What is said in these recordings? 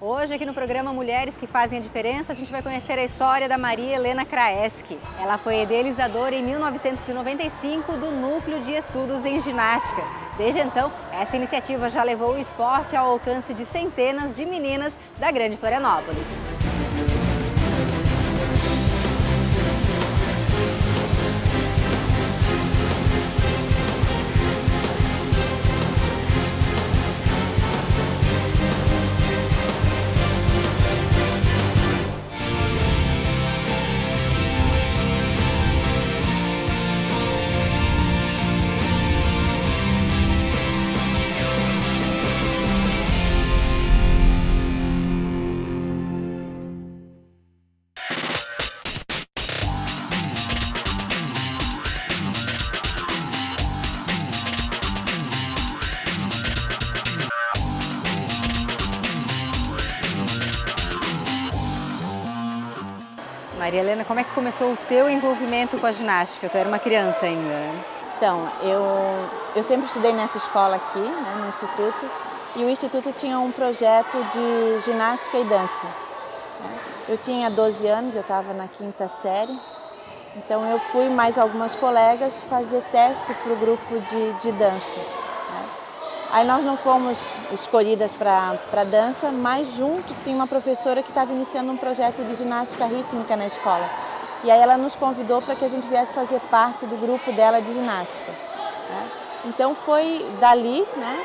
Hoje, aqui no programa Mulheres que Fazem a Diferença, a gente vai conhecer a história da Maria Helena Kraeski. Ela foi idealizadora em 1995 do Núcleo de Estudos em Ginástica. Desde então, essa iniciativa já levou o esporte ao alcance de centenas de meninas da Grande Florianópolis. Maria Helena, como é que começou o teu envolvimento com a ginástica? Tu era uma criança ainda, né? Então, eu sempre estudei nessa escola aqui, né, no Instituto, e o Instituto tinha um projeto de ginástica e dança. Eu tinha 12 anos, eu estava na 5ª série, então eu fui mais algumas colegas fazer teste para o grupo de dança. Aí nós não fomos escolhidas para dança, mas junto tem uma professora que estava iniciando um projeto de ginástica rítmica na escola. E aí ela nos convidou para que a gente viesse fazer parte do grupo dela de ginástica. Então foi dali, né?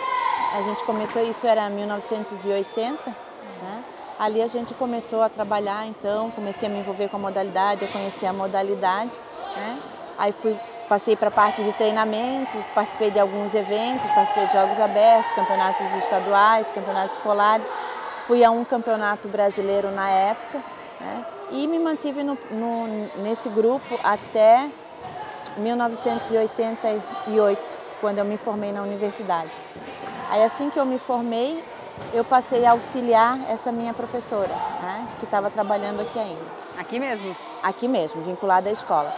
A gente começou, isso era 1980, né? Ali a gente começou a trabalhar, então comecei a me envolver com a modalidade, a conhecer a modalidade, né? Aí passei para a parte de treinamento, participei de alguns eventos, participei de jogos abertos, campeonatos estaduais, campeonatos escolares. Fui a um campeonato brasileiro na época, né? E me mantive nesse grupo até 1988, quando eu me formei na universidade. Aí assim que eu me formei, eu passei a auxiliar essa minha professora, né? Que estava trabalhando aqui ainda. Aqui mesmo? Aqui mesmo, vinculada à escola.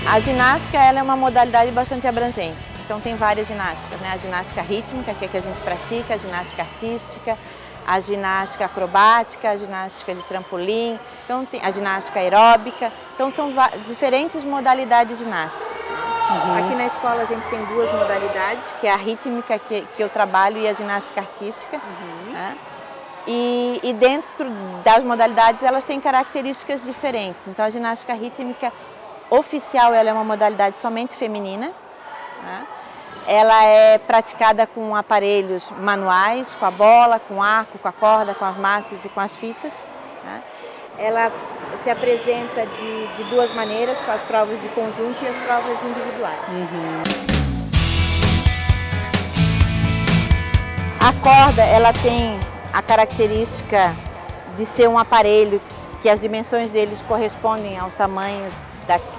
A ginástica ela é uma modalidade bastante abrangente, então tem várias ginásticas, né? A ginástica rítmica, que é a que a gente pratica, a ginástica artística, a ginástica acrobática, a ginástica de trampolim, então tem a ginástica aeróbica, então são diferentes modalidades ginásticas. Aqui na escola a gente tem duas modalidades, que é a rítmica que eu trabalho e a ginástica artística. Né? E dentro das modalidades elas têm características diferentes, então a ginástica rítmica oficial ela é uma modalidade somente feminina, né? Ela é praticada com aparelhos manuais, com a bola, com o arco, com a corda, com as massas e com as fitas. Né? Ela se apresenta de duas maneiras, com as provas de conjunto e as provas individuais. A corda ela tem a característica de ser um aparelho que as dimensões deles correspondem aos tamanhos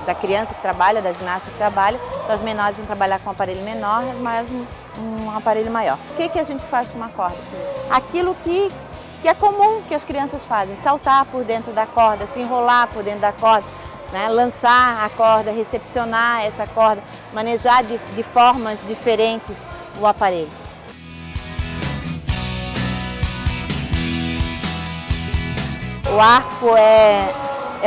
da criança que trabalha, da ginasta que trabalha. Então, os menores vão trabalhar com um aparelho menor, mas um aparelho maior. O que a gente faz com uma corda? Aquilo que é comum que as crianças fazem, saltar por dentro da corda, se enrolar por dentro da corda, né? Lançar a corda, recepcionar essa corda, manejar de formas diferentes o aparelho. O arco é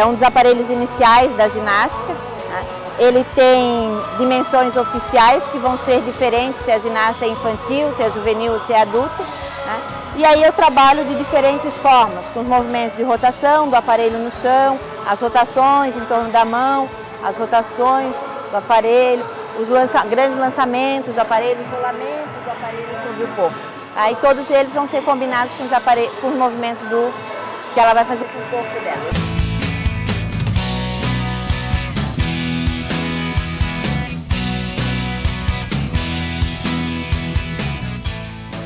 um dos aparelhos iniciais da ginástica. Né? Ele tem dimensões oficiais que vão ser diferentes se a ginástica é infantil, se é juvenil ou se é adulto. Né? E aí eu trabalho de diferentes formas, com os movimentos de rotação do aparelho no chão, as rotações em torno da mão, as rotações do aparelho, os grandes lançamentos do aparelho, os rolamentos do aparelho sobre o corpo. Aí todos eles vão ser combinados com os movimentos que ela vai fazer com o corpo dela.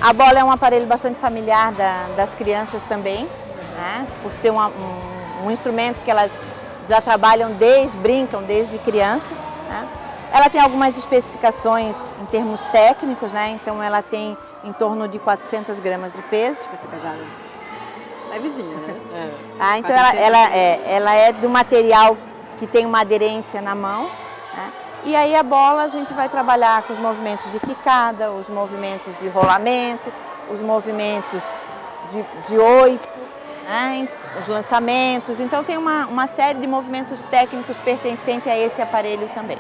A bola é um aparelho bastante familiar das crianças também, né? Por ser um instrumento que elas já trabalham brincam desde criança. Né? Ela tem algumas especificações em termos técnicos, né? Então ela tem em torno de 400 gramas de peso. Vai ser pesada. Levezinha, né? Então ela é do material que tem uma aderência na mão. Né? E aí a bola a gente vai trabalhar com os movimentos de quicada, os movimentos de rolamento, os movimentos de oito, né, os lançamentos. Então tem uma série de movimentos técnicos pertencentes a esse aparelho também.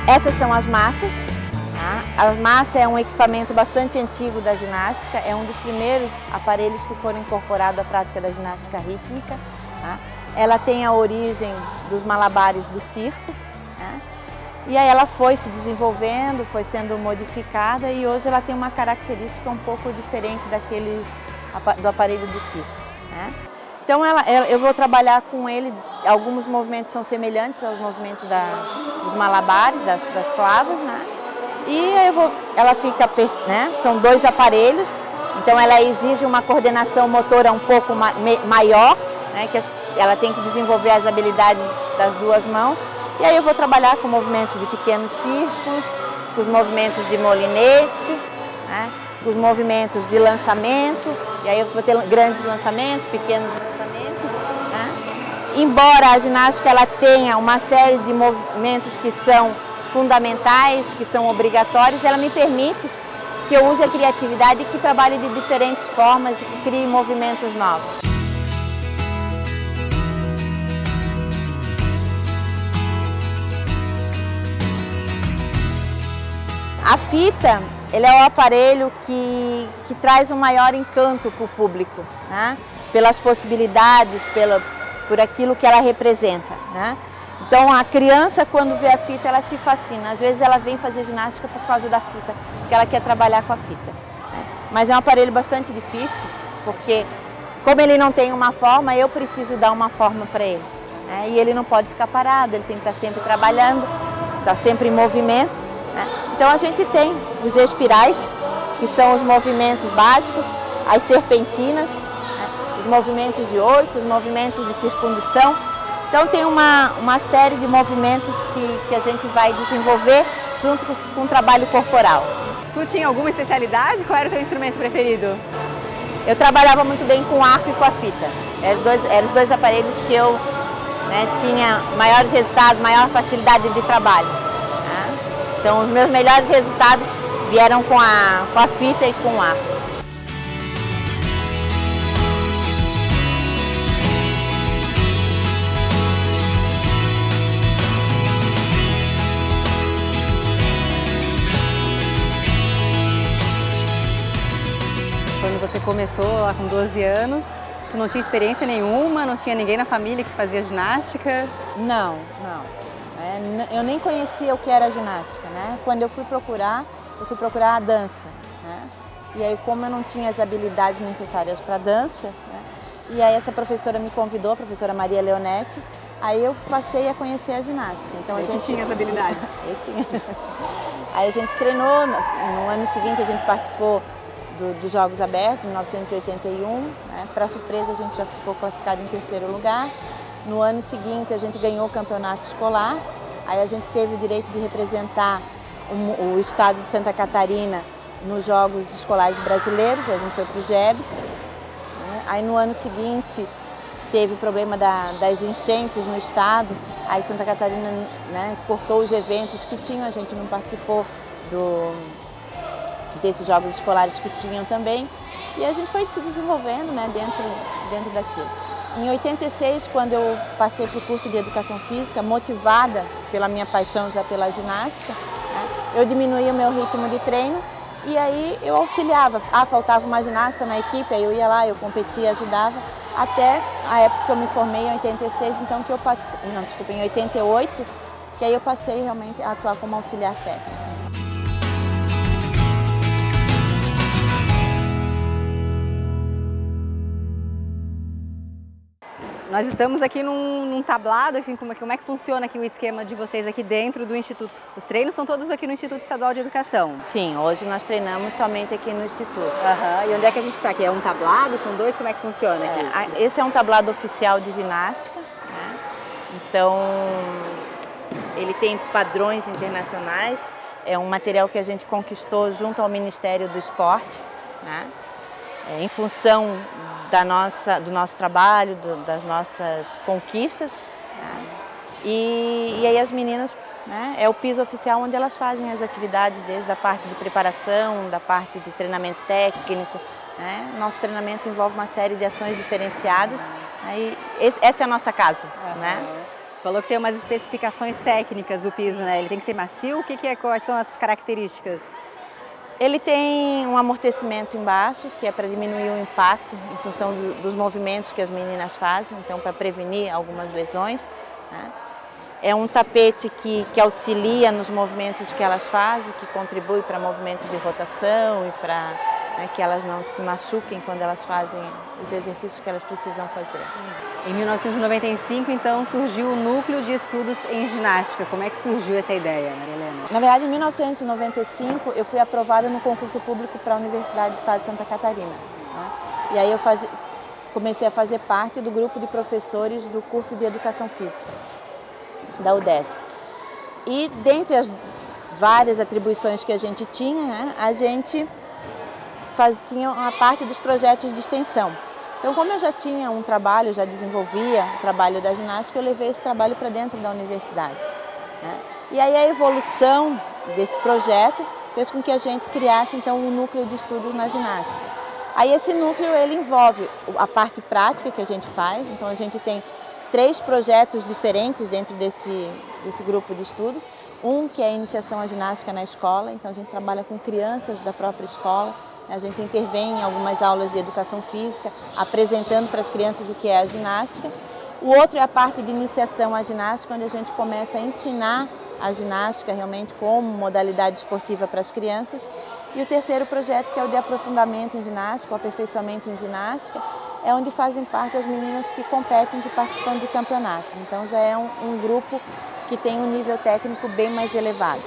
Essas são as massas. A massa é um equipamento bastante antigo da ginástica, é um dos primeiros aparelhos que foram incorporados à prática da ginástica rítmica. Ela tem a origem dos malabares do circo, e aí ela foi se desenvolvendo, foi sendo modificada e hoje ela tem uma característica um pouco diferente do aparelho do circo. Então eu vou trabalhar com ele, alguns movimentos são semelhantes aos movimentos dos malabares, das clavas, E ela fica, são dois aparelhos, então ela exige uma coordenação motora um pouco maior, que ela tem que desenvolver as habilidades das duas mãos. E aí eu vou trabalhar com movimentos de pequenos círculos, com os movimentos de molinete, com os movimentos de lançamento, e aí eu vou ter grandes lançamentos, pequenos lançamentos. Embora a ginástica ela tenha uma série de movimentos que são fundamentais, que são obrigatórios, ela me permite que eu use a criatividade e que trabalhe de diferentes formas e que crie movimentos novos. A fita, ele é o aparelho que traz um maior encanto para o público, pelas possibilidades, por aquilo que ela representa. Então a criança, quando vê a fita, ela se fascina. Às vezes ela vem fazer ginástica por causa da fita, porque ela quer trabalhar com a fita. Mas é um aparelho bastante difícil, porque como ele não tem uma forma, eu preciso dar uma forma para ele. E ele não pode ficar parado, ele tem que estar sempre trabalhando, estar sempre em movimento. Então a gente tem os espirais, que são os movimentos básicos, as serpentinas, os movimentos de oito, os movimentos de circundução. Então tem uma série de movimentos que a gente vai desenvolver junto com o trabalho corporal. Tu tinha alguma especialidade? Qual era o teu instrumento preferido? Eu trabalhava muito bem com o arco e com a fita. Eram os dois aparelhos que eu tinha maiores resultados, maior facilidade de trabalho. Então os meus melhores resultados vieram com a fita e com o arco. Quando você começou lá com 12 anos, tu não tinha experiência nenhuma, não tinha ninguém na família que fazia ginástica? Não. Eu nem conhecia o que era ginástica, Quando eu fui procurar a dança, E aí, como eu não tinha as habilidades necessárias para dança, e aí essa professora me convidou, a professora Maria Leonetti, aí eu passei a conhecer a ginástica. Então a gente tinha as habilidades? Eu tinha. Aí a gente treinou, no ano seguinte a gente participou dos Jogos Abertos, em 1981, Para surpresa a gente já ficou classificado em terceiro lugar. No ano seguinte a gente ganhou o campeonato escolar, aí a gente teve o direito de representar o estado de Santa Catarina nos Jogos Escolares Brasileiros, a gente foi para o GEBS. Aí no ano seguinte teve o problema das enchentes no estado, aí Santa Catarina cortou os eventos que tinham, a gente não participou desses Jogos Escolares que tinham também, e a gente foi se desenvolvendo dentro daquilo. Em 86, quando eu passei para o curso de Educação Física, motivada pela minha paixão já pela ginástica, eu diminuí o meu ritmo de treino e aí eu auxiliava. Faltava uma ginasta na equipe, aí eu ia lá, eu competia, ajudava, até a época que eu me formei em 86, então que eu passei, em 88, que aí eu passei realmente a atuar como auxiliar técnico. Nós estamos aqui num tablado, assim, como é que funciona aqui o esquema de vocês aqui dentro do Instituto? Os treinos são todos aqui no Instituto Estadual de Educação? Sim, hoje nós treinamos somente aqui no Instituto. E onde é que a gente está aqui? É um tablado? São dois? Como é que funciona aqui? Esse é um tablado oficial de ginástica, Então ele tem padrões internacionais, é um material que a gente conquistou junto ao Ministério do Esporte, em função do nosso trabalho, das nossas conquistas, né? E aí as meninas, né, é o piso oficial onde elas fazem as atividades, desde a parte de preparação, da parte de treinamento técnico, né? Nosso treinamento envolve uma série de ações diferenciadas, né? E essa é a nossa casa, né? Você falou que tem umas especificações técnicas o piso, né? Ele tem que ser macio? Quais são as características? Ele tem um amortecimento embaixo, que é para diminuir o impacto em função dos movimentos que as meninas fazem, então para prevenir algumas lesões, né? É um tapete que auxilia nos movimentos que elas fazem, que contribui para movimentos de rotação e para, né, que elas não se machuquem quando elas fazem os exercícios que elas precisam fazer. Em 1995, então, surgiu o Núcleo de Estudos em Ginástica. Como é que surgiu essa ideia, Maria Helena? Na verdade, em 1995, eu fui aprovada no concurso público para a Universidade do Estado de Santa Catarina, né? E aí eu comecei a fazer parte do grupo de professores do curso de Educação Física da UDESC. E dentre as várias atribuições que a gente tinha, né, a gente tinha uma parte dos projetos de extensão. Então, como eu já tinha um trabalho, já desenvolvia o trabalho da ginástica, eu levei esse trabalho para dentro da universidade, né? E aí a evolução desse projeto fez com que a gente criasse então um núcleo de estudos na ginástica. Aí esse núcleo ele envolve a parte prática que a gente faz, então a gente tem 3 projetos diferentes dentro desse grupo de estudo. Um que é a iniciação à ginástica na escola, então a gente trabalha com crianças da própria escola, a gente intervém em algumas aulas de educação física, apresentando para as crianças o que é a ginástica. O outro é a parte de iniciação à ginástica, onde a gente começa a ensinar a ginástica realmente como modalidade esportiva para as crianças. E o terceiro projeto, que é o de aprofundamento em ginástica, o aperfeiçoamento em ginástica, é onde fazem parte as meninas que competem, que participam de campeonatos. Então já é um grupo que tem um nível técnico bem mais elevado.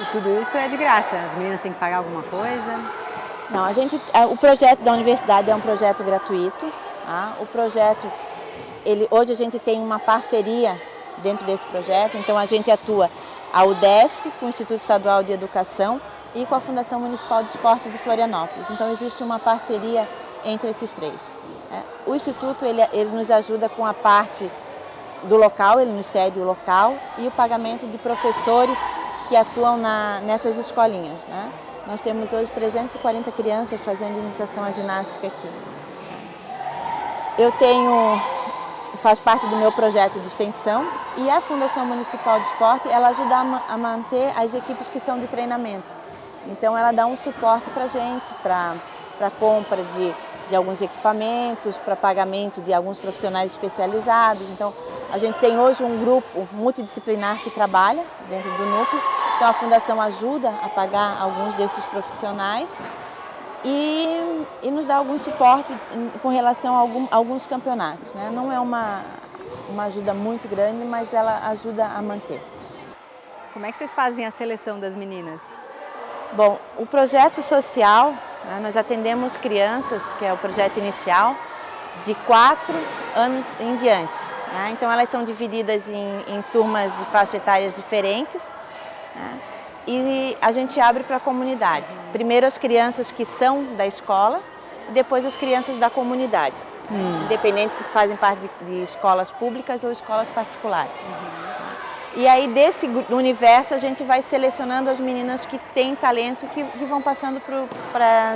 E tudo isso é de graça? As meninas têm que pagar alguma coisa? Não, o projeto da universidade é um projeto gratuito, tá? O projeto, hoje a gente tem uma parceria dentro desse projeto, então a gente atua a UDESC, com o Instituto Estadual de Educação, e com a Fundação Municipal de Esportes de Florianópolis. Então existe uma parceria entre esses 3. O Instituto ele nos ajuda com a parte do local, ele nos cede o local e o pagamento de professores que atuam nessas escolinhas, né? Nós temos hoje 340 crianças fazendo iniciação à ginástica aqui. Faz parte do meu projeto de extensão e a Fundação Municipal de Esporte, ela ajuda a manter as equipes que são de treinamento. Então ela dá um suporte para a gente, para compra de alguns equipamentos, para pagamento de alguns profissionais especializados. Então a gente tem hoje um grupo multidisciplinar que trabalha dentro do núcleo. Então a Fundação ajuda a pagar alguns desses profissionais e nos dá algum suporte com relação a alguns campeonatos, né? Não é uma ajuda muito grande, mas ela ajuda a manter. Como é que vocês fazem a seleção das meninas? Bom, o projeto social, né, nós atendemos crianças, que é o projeto inicial, de 4 anos em diante, né? Então elas são divididas em turmas de faixa etárias diferentes, né? E a gente abre para a comunidade. Primeiro as crianças que são da escola e depois as crianças da comunidade, independente se fazem parte de escolas públicas ou escolas particulares. E aí desse universo a gente vai selecionando as meninas que têm talento e que vão passando para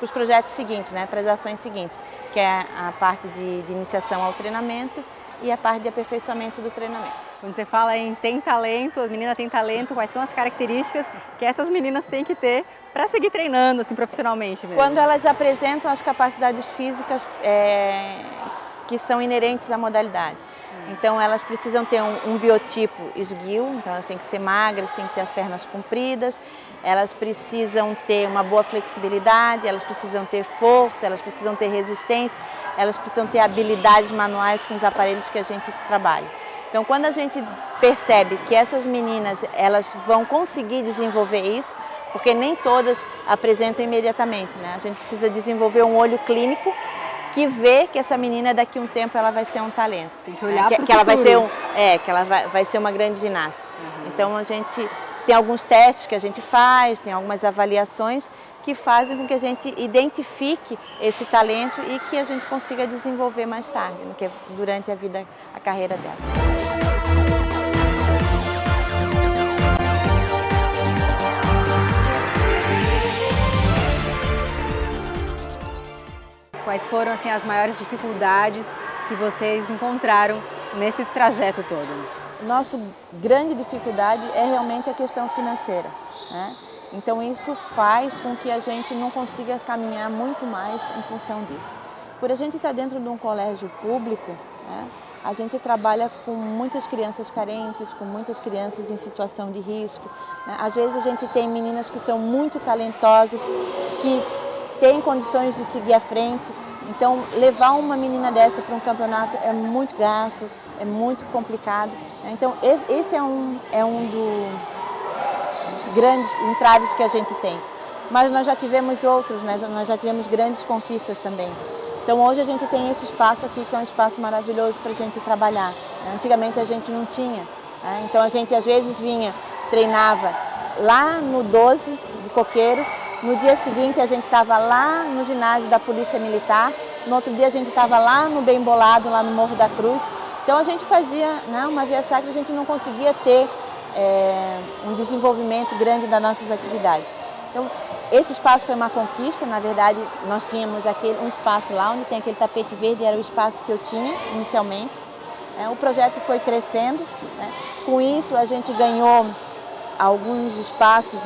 os projetos seguintes, né, para as ações seguintes, que é a parte de iniciação ao treinamento e a parte de aperfeiçoamento do treinamento. Quando você fala em tem talento, a menina tem talento, quais são as características que essas meninas têm que ter para seguir treinando assim, profissionalmente mesmo? Quando elas apresentam as capacidades físicas que são inerentes à modalidade. Então elas precisam ter um biotipo esguio, então elas têm que ser magras, têm que ter as pernas compridas, elas precisam ter uma boa flexibilidade, elas precisam ter força, elas precisam ter resistência, elas precisam ter habilidades manuais com os aparelhos que a gente trabalha. Então quando a gente percebe que essas meninas elas vão conseguir desenvolver isso, porque nem todas apresentam imediatamente, né? A gente precisa desenvolver um olho clínico que vê que essa menina daqui a um tempo ela vai ser um talento. Tem que olhar que ela vai ser que ela vai ser uma grande ginasta. Então a gente tem alguns testes que a gente faz, tem algumas avaliações que fazem com que a gente identifique esse talento e que a gente consiga desenvolver mais tarde, durante a carreira delas. Quais foram assim, as maiores dificuldades que vocês encontraram nesse trajeto todo? Nossa grande dificuldade é realmente a questão financeira, né? Então isso faz com que a gente não consiga caminhar muito mais em função disso. Por a gente estar dentro de um colégio público, né, a gente trabalha com muitas crianças carentes, com muitas crianças em situação de risco, né? Às vezes a gente tem meninas que são muito talentosas, que têm condições de seguir à frente. Então levar uma menina dessa para um campeonato é muito gasto, é muito complicado. Então esse é um dos grandes entraves que a gente tem. Mas nós já tivemos outros, né? Nós já tivemos grandes conquistas também. Então hoje a gente tem esse espaço aqui que é um espaço maravilhoso para a gente trabalhar. Antigamente a gente não tinha, né? Então a gente às vezes vinha, treinava lá no 12 de Coqueiros, no dia seguinte a gente estava lá no ginásio da Polícia Militar, no outro dia a gente estava lá no Bem Bolado, lá no Morro da Cruz. Então a gente fazia, né, uma via sacra, a gente não conseguia ter um desenvolvimento grande das nossas atividades. Então esse espaço foi uma conquista, na verdade nós tínhamos um espaço lá onde tem aquele tapete verde, era o espaço que eu tinha inicialmente. O projeto foi crescendo, né? Com isso a gente ganhou alguns espaços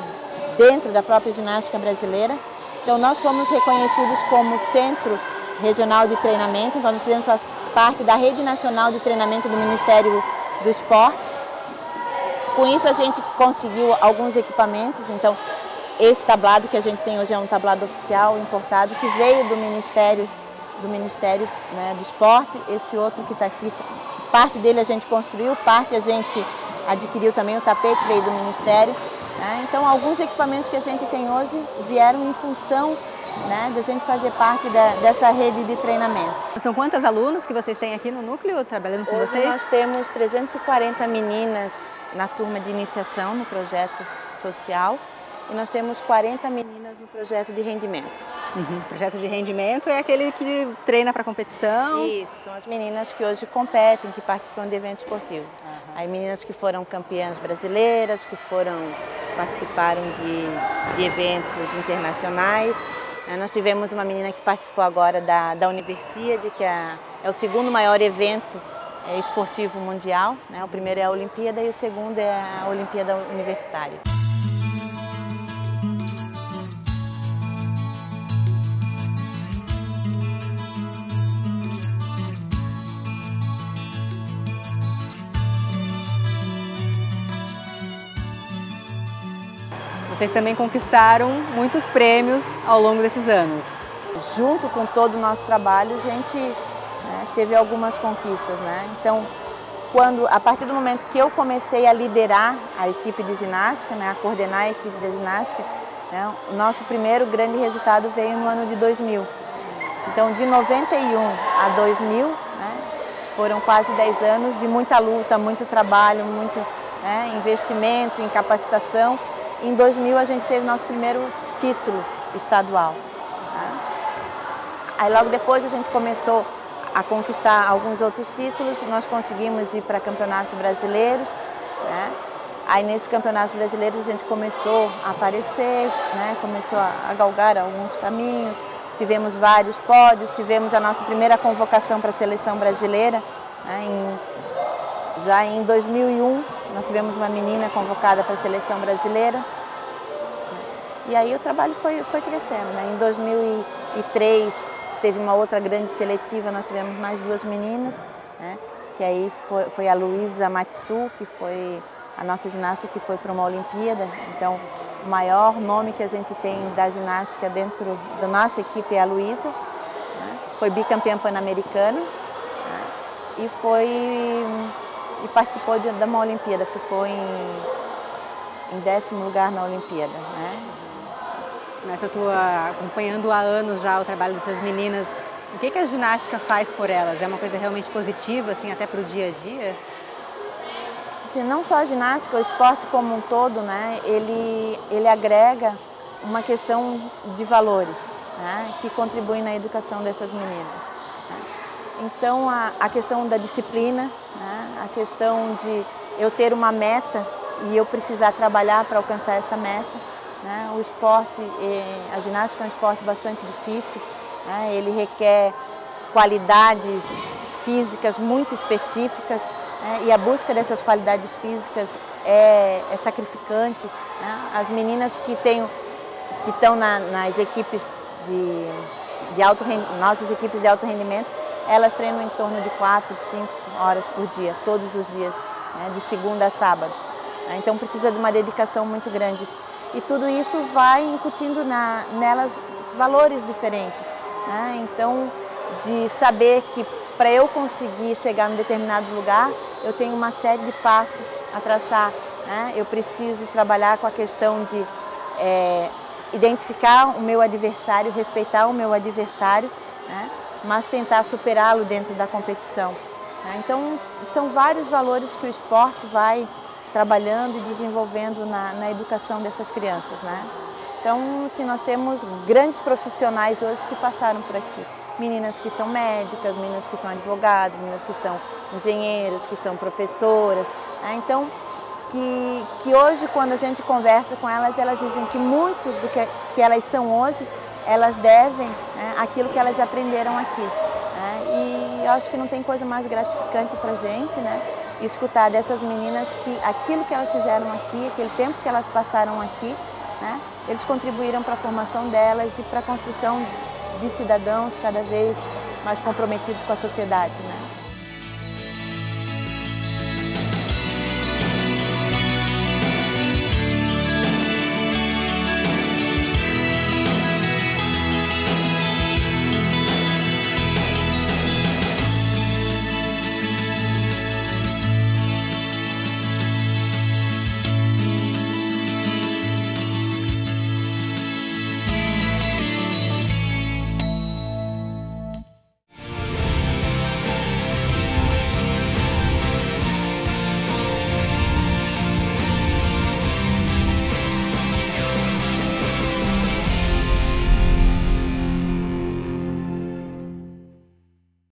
dentro da própria ginástica brasileira. Então nós fomos reconhecidos como Centro Regional de Treinamento, então nós fizemos parte da Rede Nacional de Treinamento do Ministério do Esporte. Com isso a gente conseguiu alguns equipamentos, então esse tablado que a gente tem hoje é um tablado oficial importado que veio do Ministério, né, do Esporte. Esse outro que está aqui, parte dele a gente construiu, parte a gente adquiriu também, o tapete veio do Ministério. Então alguns equipamentos que a gente tem hoje vieram em função, né, de a gente fazer parte dessa rede de treinamento. São quantas alunas que vocês têm aqui no núcleo trabalhando com hoje vocês? Nós temos 340 meninas na turma de iniciação no projeto social e nós temos 40 meninas no projeto de rendimento. Uhum. O projeto de rendimento é aquele que treina para competição? Isso, são as meninas que hoje competem, que participam de eventos esportivos. Uhum. Aí meninas que foram campeãs brasileiras, que participaram de eventos internacionais. Nós tivemos uma menina que participou agora da Universiade, que é o segundo maior evento esportivo mundial, né? O primeiro é a Olimpíada e o segundo é a Olimpíada Universitária. Vocês também conquistaram muitos prêmios ao longo desses anos. Junto com todo o nosso trabalho, a gente, né, teve algumas conquistas, né? Então, a partir do momento que eu comecei a liderar a equipe de ginástica, né, a coordenar a equipe de ginástica, né, o nosso primeiro grande resultado veio no ano de 2000. Então, de 91 a 2000, né, foram quase 10 anos de muita luta, muito trabalho, muito, né, investimento em capacitação. Em 2000 a gente teve nosso primeiro título estadual. Né? Aí logo depois a gente começou a conquistar alguns outros títulos, nós conseguimos ir para campeonatos brasileiros. Né? Aí nesses campeonatos brasileiros a gente começou a aparecer, né? Começou a galgar alguns caminhos, tivemos vários pódios, tivemos a nossa primeira convocação para a seleção brasileira. Né? Já em 2001, nós tivemos uma menina convocada para a seleção brasileira. E aí o trabalho foi crescendo. Né? Em 2003, teve uma outra grande seletiva, nós tivemos mais 2 meninas, né? Que aí foi a Luísa Matsu, que foi a nossa ginasta que foi para uma Olimpíada. Então, o maior nome que a gente tem da ginástica dentro da nossa equipe é a Luísa. Né? Foi bicampeã pan-americana, né? E participou de uma Olimpíada, ficou em 10º lugar na Olimpíada. Né? Nessa tua, acompanhando há anos já o trabalho dessas meninas, o que a ginástica faz por elas? É uma coisa realmente positiva, assim, até para o dia a dia? Assim, não só a ginástica, o esporte como um todo, né? Ele agrega uma questão de valores, né, que contribuem na educação dessas meninas. Né. Então, a questão da disciplina, né, a questão de eu ter uma meta e eu precisar trabalhar para alcançar essa meta. Né. O esporte, a ginástica é um esporte bastante difícil, né, ele requer qualidades físicas muito específicas, né, e a busca dessas qualidades físicas é sacrificante. Né. As meninas que estão nas equipes nossas equipes de alto rendimento, elas treinam em torno de 4, 5 horas por dia, todos os dias, né, de segunda a sábado. Então precisa de uma dedicação muito grande. E tudo isso vai incutindo nelas valores diferentes. Né? Então, de saber que para eu conseguir chegar em determinado lugar, eu tenho uma série de passos a traçar. Né? Eu preciso trabalhar com a questão de identificar o meu adversário, respeitar o meu adversário, né? Mas tentar superá-lo dentro da competição. Né? Então, são vários valores que o esporte vai trabalhando e desenvolvendo na educação dessas crianças. Né? Então, assim, nós temos grandes profissionais hoje que passaram por aqui. Meninas que são médicas, meninas que são advogadas, meninas que são engenheiros, que são professoras. Né? Então, que hoje, quando a gente conversa com elas, elas dizem que muito do que elas são hoje, elas devem, né, aquilo que elas aprenderam aqui. Né? E eu acho que não tem coisa mais gratificante para a gente, né, escutar dessas meninas que aquilo que elas fizeram aqui, aquele tempo que elas passaram aqui, né, eles contribuíram para a formação delas e para a construção de cidadãos cada vez mais comprometidos com a sociedade. Né?